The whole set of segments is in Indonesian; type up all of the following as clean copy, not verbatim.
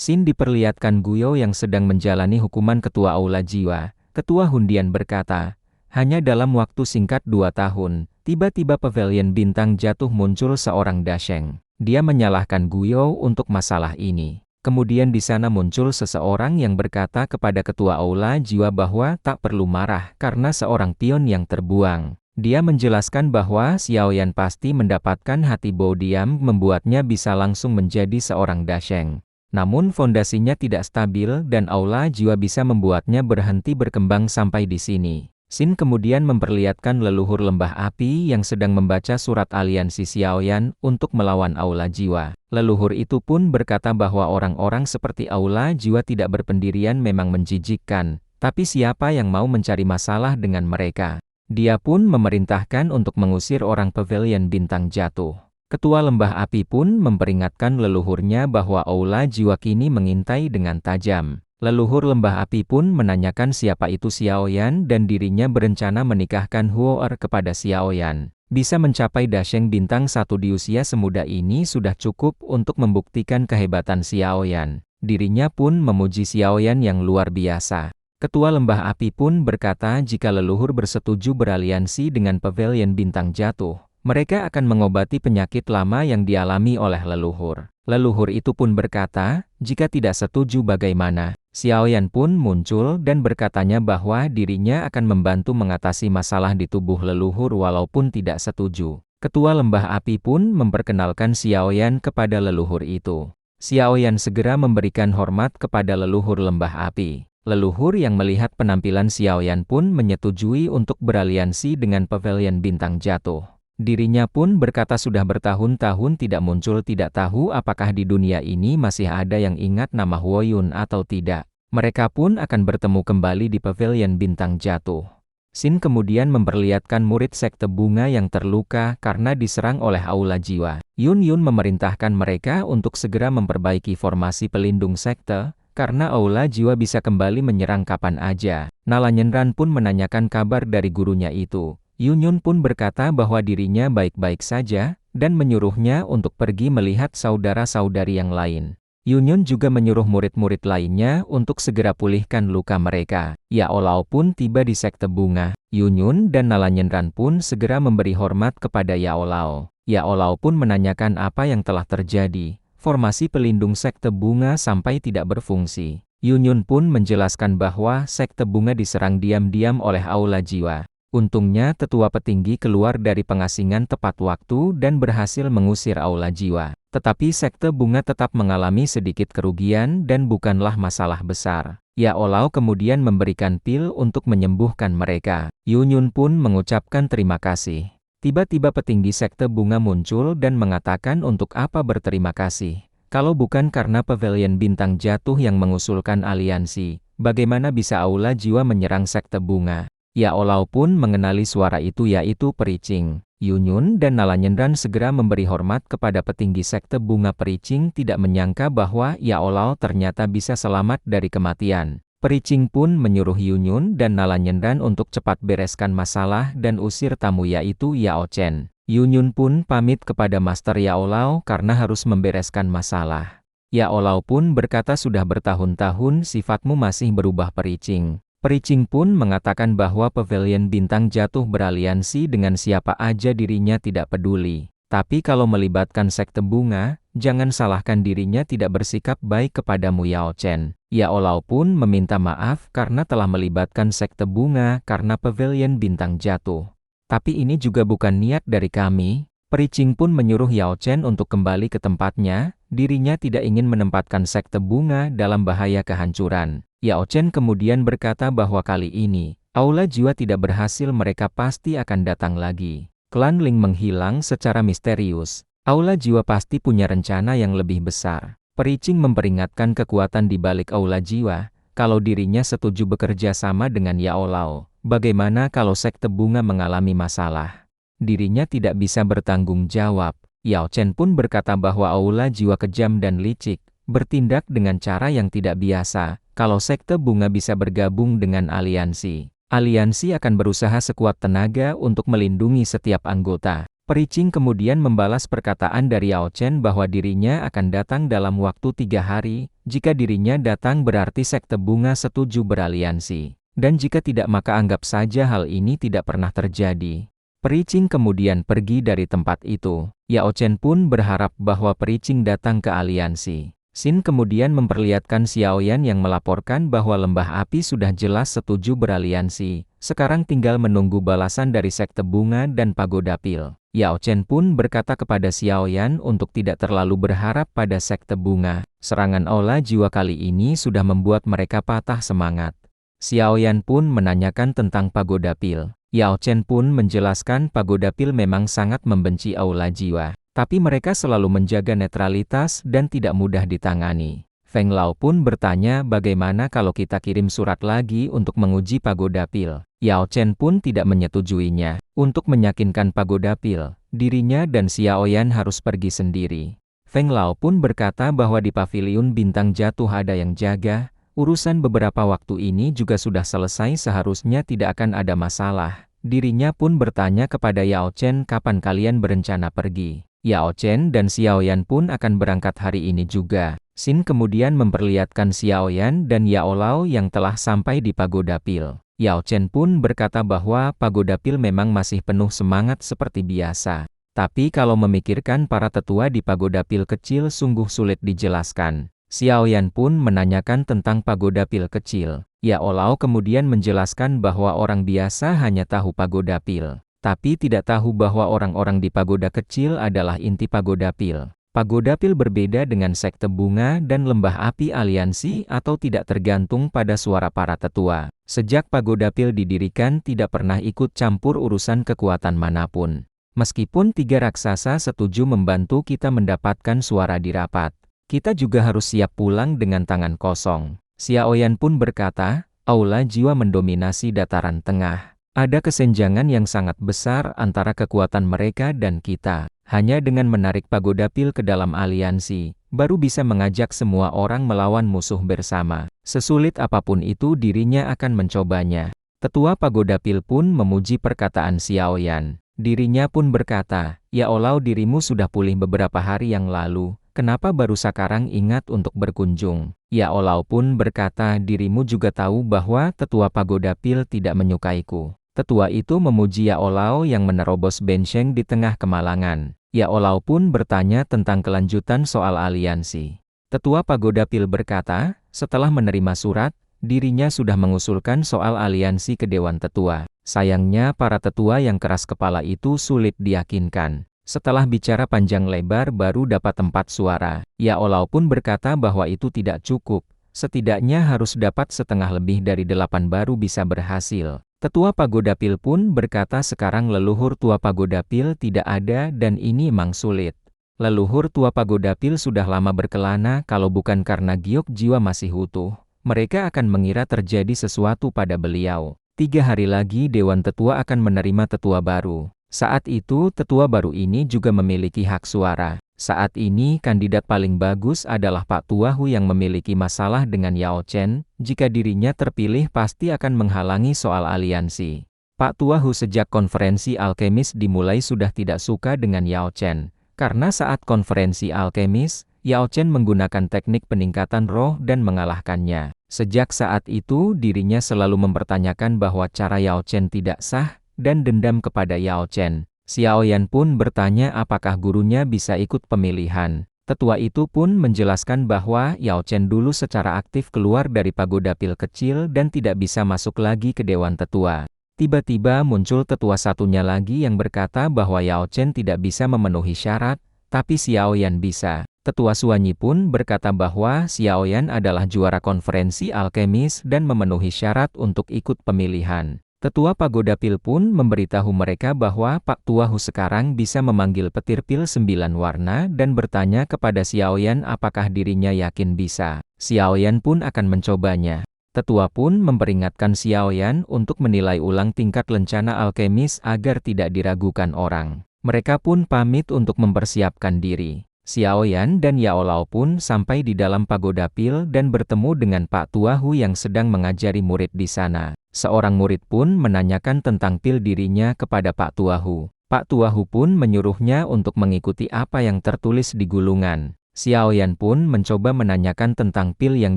Sin diperlihatkan Guyo yang sedang menjalani hukuman ketua aula jiwa. Ketua hundian berkata, hanya dalam waktu singkat 2 tahun, tiba-tiba pavilion bintang jatuh muncul seorang Dasheng. Dia menyalahkan Guyo untuk masalah ini. Kemudian di sana muncul seseorang yang berkata kepada ketua aula jiwa bahwa tak perlu marah karena seorang pion yang terbuang. Dia menjelaskan bahwa Xiaoyan pasti mendapatkan hati Bo Diam membuatnya bisa langsung menjadi seorang Dasheng. Namun fondasinya tidak stabil dan aula jiwa bisa membuatnya berhenti berkembang sampai di sini. Sin kemudian memperlihatkan leluhur lembah api yang sedang membaca surat aliansi Xiaoyan untuk melawan aula jiwa. Leluhur itu pun berkata bahwa orang-orang seperti aula jiwa tidak berpendirian memang menjijikkan, tapi siapa yang mau mencari masalah dengan mereka? Dia pun memerintahkan untuk mengusir orang pavilion bintang jatuh. Ketua lembah api pun memperingatkan leluhurnya bahwa aula jiwa kini mengintai dengan tajam. Leluhur lembah api pun menanyakan siapa itu Xiaoyan dan dirinya berencana menikahkan Huo'er kepada Xiaoyan. Bisa mencapai Dasheng bintang 1 di usia semuda ini sudah cukup untuk membuktikan kehebatan Xiaoyan. Dirinya pun memuji Xiaoyan yang luar biasa. Ketua lembah api pun berkata jika leluhur bersetuju beraliansi dengan pavilion bintang jatuh, mereka akan mengobati penyakit lama yang dialami oleh leluhur. Leluhur itu pun berkata, jika tidak setuju bagaimana? Xiaoyan pun muncul dan berkatanya bahwa dirinya akan membantu mengatasi masalah di tubuh leluhur walaupun tidak setuju. Ketua lembah api pun memperkenalkan Xiaoyan kepada leluhur itu. Xiaoyan segera memberikan hormat kepada leluhur lembah api. Leluhur yang melihat penampilan Xiaoyan pun menyetujui untuk beraliansi dengan pavilion bintang jatuh. Dirinya pun berkata sudah bertahun-tahun tidak muncul, tidak tahu apakah di dunia ini masih ada yang ingat nama Huoyun atau tidak. Mereka pun akan bertemu kembali di pavilion bintang jatuh. Sin kemudian memperlihatkan murid sekte bunga yang terluka karena diserang oleh aula jiwa. Yun memerintahkan mereka untuk segera memperbaiki formasi pelindung sekte, karena aula jiwa bisa kembali menyerang kapan aja. Nalanyenran pun menanyakan kabar dari gurunya itu. Yun pun berkata bahwa dirinya baik-baik saja, dan menyuruhnya untuk pergi melihat saudara-saudari yang lain. Yun juga menyuruh murid-murid lainnya untuk segera pulihkan luka mereka. Yao Lao pun tiba di sekte bunga. Yun dan Nalanyenran pun segera memberi hormat kepada Yao Lao. Yao Lao pun menanyakan apa yang telah terjadi. Formasi pelindung sekte bunga sampai tidak berfungsi. Yun pun menjelaskan bahwa sekte bunga diserang diam-diam oleh aula jiwa. Untungnya tetua petinggi keluar dari pengasingan tepat waktu dan berhasil mengusir aula jiwa. Tetapi sekte bunga tetap mengalami sedikit kerugian dan bukanlah masalah besar. Yao Lao kemudian memberikan pil untuk menyembuhkan mereka. Yun pun mengucapkan terima kasih. Tiba-tiba petinggi sekte bunga muncul dan mengatakan untuk apa berterima kasih. Kalau bukan karena pavilion bintang jatuh yang mengusulkan aliansi, bagaimana bisa aula jiwa menyerang sekte bunga? Yao Lao pun mengenali suara itu yaitu Pericing. Yun dan Nalanyenran segera memberi hormat kepada petinggi sekte bunga. Pericing tidak menyangka bahwa Yao Lao ternyata bisa selamat dari kematian. Pericing pun menyuruh Yun dan Nalanyenran untuk cepat bereskan masalah dan usir tamu yaitu Yao Chen. Yun pun pamit kepada Master Yao Lao karena harus membereskan masalah. Yao Lao pun berkata sudah bertahun-tahun sifatmu masih berubah Pericing. Pericing pun mengatakan bahwa pavilion bintang jatuh beraliansi dengan siapa aja dirinya tidak peduli. Tapi kalau melibatkan sekte bunga, jangan salahkan dirinya tidak bersikap baik kepadamu Yao Chen. Yao Lao pun meminta maaf karena telah melibatkan sekte bunga karena pavilion bintang jatuh. Tapi ini juga bukan niat dari kami. Pericing pun menyuruh Yao Chen untuk kembali ke tempatnya. Dirinya tidak ingin menempatkan sekte bunga dalam bahaya kehancuran. Yao Chen kemudian berkata bahwa kali ini, aula jiwa tidak berhasil, mereka pasti akan datang lagi. Klan Ling menghilang secara misterius. Aula jiwa pasti punya rencana yang lebih besar. Pericing memperingatkan kekuatan di balik aula jiwa. Kalau dirinya setuju bekerja sama dengan Yao Lao, bagaimana kalau sekte bunga mengalami masalah? Dirinya tidak bisa bertanggung jawab. Yao Chen pun berkata bahwa aula jiwa kejam dan licik, bertindak dengan cara yang tidak biasa. Kalau sekte bunga bisa bergabung dengan aliansi, aliansi akan berusaha sekuat tenaga untuk melindungi setiap anggota. Pericing kemudian membalas perkataan dari Yao Chen bahwa dirinya akan datang dalam waktu 3 hari, Jika dirinya datang berarti sekte bunga setuju beraliansi. Dan jika tidak maka anggap saja hal ini tidak pernah terjadi. Peri Qing kemudian pergi dari tempat itu. Yao Chen pun berharap bahwa Peri Qing datang ke aliansi. Xin kemudian memperlihatkan Xiaoyan yang melaporkan bahwa lembah api sudah jelas setuju beraliansi. Sekarang tinggal menunggu balasan dari sekte bunga dan pagoda pil. Yao Chen pun berkata kepada Xiaoyan untuk tidak terlalu berharap pada sekte bunga. Serangan aula jiwa kali ini sudah membuat mereka patah semangat. Xiaoyan pun menanyakan tentang pagoda pil. Yao Chen pun menjelaskan pagoda pil memang sangat membenci aula jiwa. Tapi mereka selalu menjaga netralitas dan tidak mudah ditangani. Feng Lao pun bertanya bagaimana kalau kita kirim surat lagi untuk menguji pagoda pil. Yao Chen pun tidak menyetujuinya. Untuk meyakinkan pagoda pil, dirinya dan Xiaoyan harus pergi sendiri. Feng Lao pun berkata bahwa di paviliun bintang jatuh ada yang jaga. Urusan beberapa waktu ini juga sudah selesai, seharusnya tidak akan ada masalah. Dirinya pun bertanya kepada Yao Chen kapan kalian berencana pergi. Yao Chen dan Xiaoyan pun akan berangkat hari ini juga. Xin kemudian memperlihatkan Xiaoyan dan Yao Lao yang telah sampai di pagoda pil. Yao Chen pun berkata bahwa pagoda pil memang masih penuh semangat seperti biasa. Tapi kalau memikirkan para tetua di pagoda pil kecil sungguh sulit dijelaskan. Xiaoyan pun menanyakan tentang pagoda pil kecil. Yao Lao kemudian menjelaskan bahwa orang biasa hanya tahu pagoda pil. Tapi tidak tahu bahwa orang-orang di pagoda kecil adalah inti pagoda pil. Pagoda pil berbeda dengan sekte bunga dan lembah api aliansi atau tidak tergantung pada suara para tetua. Sejak pagoda pil didirikan tidak pernah ikut campur urusan kekuatan manapun. Meskipun 3 raksasa setuju membantu kita mendapatkan suara di rapat, kita juga harus siap pulang dengan tangan kosong. Xiaoyan pun berkata, aula jiwa mendominasi dataran tengah. Ada kesenjangan yang sangat besar antara kekuatan mereka dan kita. Hanya dengan menarik pagoda pil ke dalam aliansi, baru bisa mengajak semua orang melawan musuh bersama. Sesulit apapun itu dirinya akan mencobanya. Tetua pagoda pil pun memuji perkataan Xiaoyan. Dirinya pun berkata, ya Allah, dirimu sudah pulih beberapa hari yang lalu. Kenapa baru sekarang ingat untuk berkunjung? Ya Allah pun berkata, dirimu juga tahu bahwa tetua pagoda pil tidak menyukaiku. Tetua itu memuji Yao Lao yang menerobos benteng di tengah kemalangan. Yao Lao pun bertanya tentang kelanjutan soal aliansi. Tetua pagoda pil berkata, setelah menerima surat, dirinya sudah mengusulkan soal aliansi ke Dewan Tetua. Sayangnya para tetua yang keras kepala itu sulit diyakinkan. Setelah bicara panjang lebar baru dapat tempat suara. Yao Lao pun berkata bahwa itu tidak cukup. Setidaknya harus dapat setengah lebih dari 8 baru bisa berhasil. Tetua pagoda pil pun berkata sekarang leluhur tua pagoda pil tidak ada dan ini memang sulit. Leluhur tua pagoda pil sudah lama berkelana, kalau bukan karena giok jiwa masih utuh, mereka akan mengira terjadi sesuatu pada beliau. 3 hari lagi Dewan Tetua akan menerima tetua baru. Saat itu tetua baru ini juga memiliki hak suara. Saat ini kandidat paling bagus adalah Pak Tuahu yang memiliki masalah dengan Yao Chen. Jika dirinya terpilih pasti akan menghalangi soal aliansi. Pak Tuahu sejak konferensi alkemis dimulai sudah tidak suka dengan Yao Chen. Karena saat konferensi alkemis, Yao Chen menggunakan teknik peningkatan roh dan mengalahkannya. Sejak saat itu dirinya selalu mempertanyakan bahwa cara Yao Chen tidak sah, dan dendam kepada Yao Chen. Xiaoyan pun bertanya apakah gurunya bisa ikut pemilihan. Tetua itu pun menjelaskan bahwa Yao Chen dulu secara aktif keluar dari pagoda pil kecil dan tidak bisa masuk lagi ke Dewan Tetua. Tiba-tiba muncul tetua satunya lagi yang berkata bahwa Yao Chen tidak bisa memenuhi syarat, tapi Xiaoyan bisa. Tetua Suanyi pun berkata bahwa Xiaoyan adalah juara konferensi alkemis dan memenuhi syarat untuk ikut pemilihan. Tetua pagoda pil pun memberitahu mereka bahwa Pak Tuahu sekarang bisa memanggil petir pil 9 warna dan bertanya kepada Xiaoyan apakah dirinya yakin bisa. Xiaoyan pun akan mencobanya. Tetua pun memperingatkan Xiaoyan untuk menilai ulang tingkat lencana alkemis agar tidak diragukan orang. Mereka pun pamit untuk mempersiapkan diri. Xiaoyan dan Yao Lao pun sampai di dalam pagoda pil dan bertemu dengan Pak Tuahu yang sedang mengajari murid di sana. Seorang murid pun menanyakan tentang pil dirinya kepada Pak Tuahu. Pak Tuahu pun menyuruhnya untuk mengikuti apa yang tertulis di gulungan. Xiaoyan pun mencoba menanyakan tentang pil yang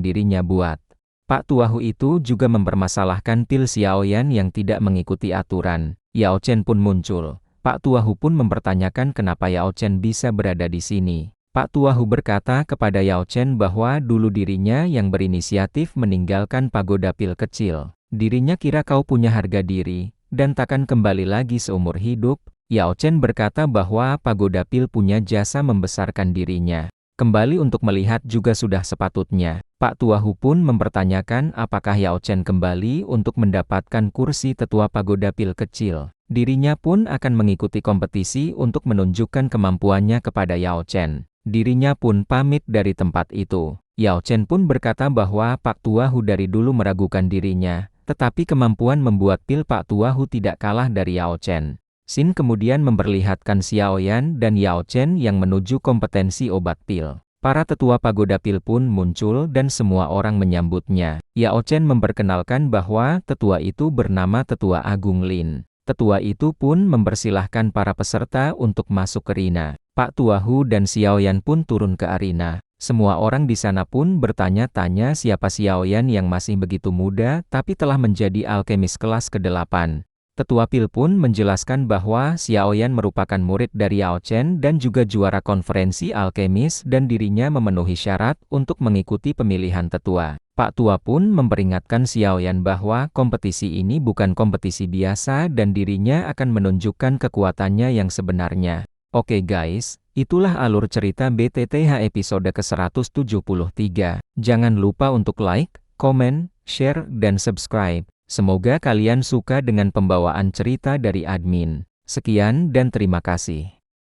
dirinya buat. Pak Tuahu itu juga mempermasalahkan pil Xiaoyan yang tidak mengikuti aturan. Yao Chen pun muncul. Pak Tuahu pun mempertanyakan kenapa Yao Chen bisa berada di sini. Pak Tuahu berkata kepada Yao Chen bahwa dulu dirinya yang berinisiatif meninggalkan pagoda pil kecil. Dirinya kira kau punya harga diri, dan takkan kembali lagi seumur hidup. Yao Chen berkata bahwa pagoda pil punya jasa membesarkan dirinya. Kembali untuk melihat juga sudah sepatutnya. Pak Tuahu pun mempertanyakan apakah Yao Chen kembali untuk mendapatkan kursi tetua pagoda pil kecil. Dirinya pun akan mengikuti kompetisi untuk menunjukkan kemampuannya kepada Yao Chen. Dirinya pun pamit dari tempat itu. Yao Chen pun berkata bahwa Pak Tuahu dari dulu meragukan dirinya, tetapi kemampuan membuat pil Pak Tuahu tidak kalah dari Yao Chen. Xin kemudian memperlihatkan Xiaoyan dan Yao Chen yang menuju kompetensi obat pil. Para tetua pagoda pil pun muncul dan semua orang menyambutnya. Yao Chen memperkenalkan bahwa tetua itu bernama Tetua Agung Lin. Tetua itu pun mempersilahkan para peserta untuk masuk ke arena. Pak Tuahu dan Xiaoyan pun turun ke arena. Semua orang di sana pun bertanya-tanya siapa Xiaoyan yang masih begitu muda tapi telah menjadi alkemis kelas ke-8. Tetua pil pun menjelaskan bahwa Xiaoyan merupakan murid dari Yao Chen dan juga juara konferensi alkemis dan dirinya memenuhi syarat untuk mengikuti pemilihan tetua. Pak Tua pun memperingatkan Xiaoyan bahwa kompetisi ini bukan kompetisi biasa dan dirinya akan menunjukkan kekuatannya yang sebenarnya. Oke guys, itulah alur cerita BTTH episode ke-173. Jangan lupa untuk like, komen, share, dan subscribe. Semoga kalian suka dengan pembawaan cerita dari admin. Sekian dan terima kasih.